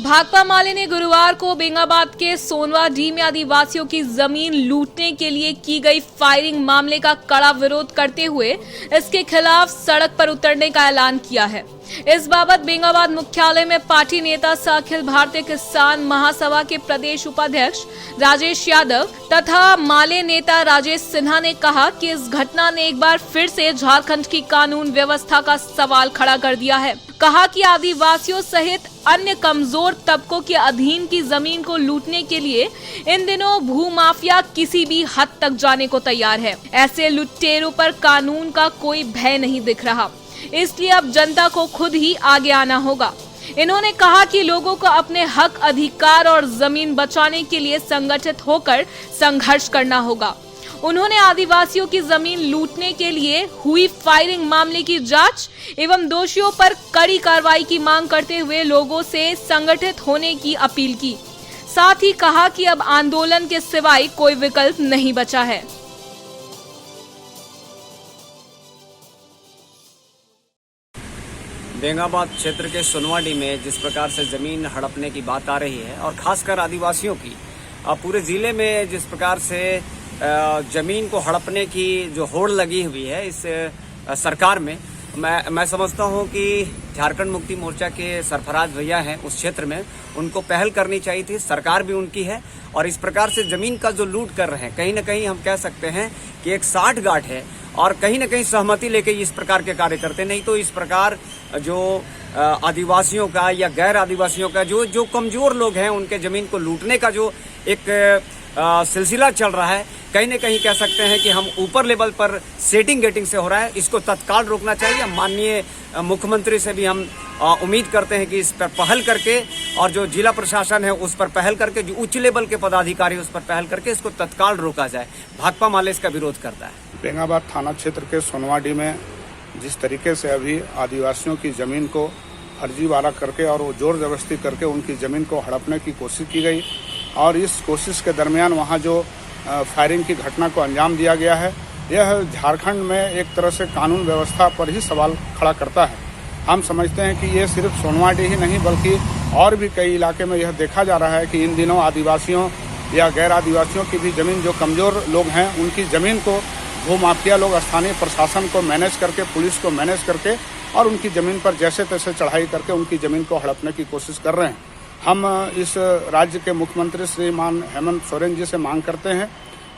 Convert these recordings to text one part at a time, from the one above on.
भाकपा माले ने गुरुवार को बेंगाबाद के सोनवाडीह में आदिवासियों की जमीन लूटने के लिए की गई फायरिंग मामले का कड़ा विरोध करते हुए इसके खिलाफ सड़क पर उतरने का ऐलान किया है। इस बाबत बेंगाबाद मुख्यालय में पार्टी नेता सह अखिल भारतीय किसान महासभा के प्रदेश उपाध्यक्ष राजेश यादव तथा माले नेता राजेश सिन्हा ने कहा कि इस घटना ने एक बार फिर से झारखंड की कानून व्यवस्था का सवाल खड़ा कर दिया है। कहा कि आदिवासियों सहित अन्य कमजोर तबकों के अधीन की जमीन को लूटने के लिए इन दिनों भूमाफिया किसी भी हद तक जाने को तैयार है। ऐसे लुटेरों पर कानून का कोई भय नहीं दिख रहा, इसलिए अब जनता को खुद ही आगे आना होगा। इन्होंने कहा कि लोगों को अपने हक, अधिकार और जमीन बचाने के लिए संगठित होकर संघर्ष करना होगा। उन्होंने आदिवासियों की जमीन लूटने के लिए हुई फायरिंग मामले की जांच एवं दोषियों पर कड़ी कार्रवाई की मांग करते हुए लोगों से संगठित होने की अपील की। साथ ही कहा कि अब आंदोलन के सिवाय कोई विकल्प नहीं बचा है। बेंगाबाद क्षेत्र के सोनवाडीह में जिस प्रकार से जमीन हड़पने की बात आ रही है और खासकर आदिवासियों की, पूरे जिले में जिस प्रकार से जमीन को हड़पने की जो होड़ लगी हुई है इस सरकार में, मैं समझता हूं कि झारखंड मुक्ति मोर्चा के सरफराज भैया हैं उस क्षेत्र में, उनको पहल करनी चाहिए थी। सरकार भी उनकी है और इस प्रकार से जमीन का जो लूट कर रहे हैं, कहीं न कहीं हम कह सकते हैं कि एक साठगांठ है और कहीं न कहीं सहमति लेके इस प्रकार के कार्य करते। नहीं तो इस प्रकार जो आदिवासियों का या गैर आदिवासियों का जो कमजोर लोग हैं उनके जमीन को लूटने का जो एक सिलसिला चल रहा है, कहीं न कहीं कह सकते हैं कि हम ऊपर लेवल पर सेटिंग गेटिंग से हो रहा है, इसको तत्काल रोकना चाहिए। माननीय मुख्यमंत्री से भी हम उम्मीद करते हैं कि इस पर पहल करके और जो जिला प्रशासन है उस पर पहल करके, जो उच्च लेवल के पदाधिकारी उस पर पहल करके इसको तत्काल रोका जाए। भाकपा माले इसका विरोध करता है। बेंगाबाद थाना क्षेत्र के सोनवाडीह में जिस तरीके से अभी आदिवासियों की जमीन को फर्जीवाड़ा करके और वो जोर जबरदस्ती करके उनकी जमीन को हड़पने की कोशिश की गई और इस कोशिश के दरमियान वहाँ जो फायरिंग की घटना को अंजाम दिया गया है, यह झारखंड में एक तरह से कानून व्यवस्था पर ही सवाल खड़ा करता है। हम समझते हैं कि ये सिर्फ सोनवाडीह ही नहीं बल्कि और भी कई इलाके में यह देखा जा रहा है कि इन दिनों आदिवासियों या गैर आदिवासियों की भी जमीन, जो कमजोर लोग हैं उनकी जमीन को भूमाफिया लोग स्थानीय प्रशासन को मैनेज करके, पुलिस को मैनेज करके और उनकी जमीन पर जैसे तैसे चढ़ाई करके उनकी जमीन को हड़पने की कोशिश कर रहे हैं। हम इस राज्य के मुख्यमंत्री श्रीमान हेमंत सोरेन जी से मांग करते हैं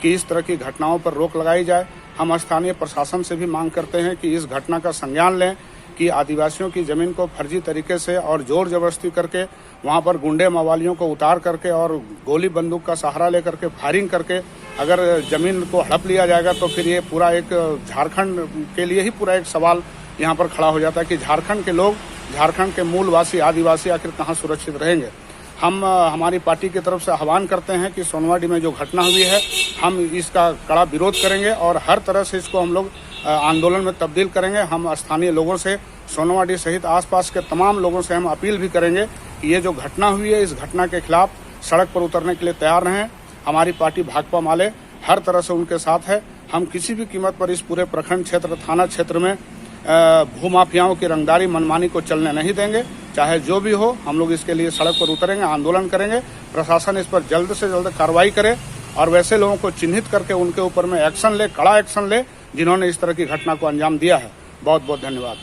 कि इस तरह की घटनाओं पर रोक लगाई जाए। हम स्थानीय प्रशासन से भी मांग करते हैं कि इस घटना का संज्ञान लें कि आदिवासियों की जमीन को फर्जी तरीके से और जोर जबरदस्ती करके वहां पर गुंडे मवालियों को उतार करके और गोली बंदूक का सहारा लेकर के फायरिंग करके अगर जमीन को हड़प लिया जाएगा तो फिर ये पूरा एक झारखंड के लिए ही पूरा एक सवाल यहाँ पर खड़ा हो जाता है कि झारखंड के लोग, झारखंड के मूलवासी आदिवासी आखिर कहाँ सुरक्षित रहेंगे। हम हमारी पार्टी की तरफ से आह्वान करते हैं कि सोनवाडीह में जो घटना हुई है हम इसका कड़ा विरोध करेंगे और हर तरह से इसको हम लोग आंदोलन में तब्दील करेंगे। हम स्थानीय लोगों से, सोनवाडीह सहित आसपास के तमाम लोगों से हम अपील भी करेंगे कि ये जो घटना हुई है इस घटना के खिलाफ सड़क पर उतरने के लिए तैयार रहें। हमारी पार्टी भाकपा माले हर तरह से उनके साथ है। हम किसी भी कीमत पर इस पूरे प्रखंड क्षेत्र, थाना क्षेत्र में भूमाफियाओं की रंगदारी, मनमानी को चलने नहीं देंगे। चाहे जो भी हो, हम लोग इसके लिए सड़क पर उतरेंगे, आंदोलन करेंगे। प्रशासन इस पर जल्द से जल्द कार्रवाई करे और वैसे लोगों को चिन्हित करके उनके ऊपर में एक्शन ले, कड़ा एक्शन ले जिन्होंने इस तरह की घटना को अंजाम दिया है। बहुत बहुत धन्यवाद।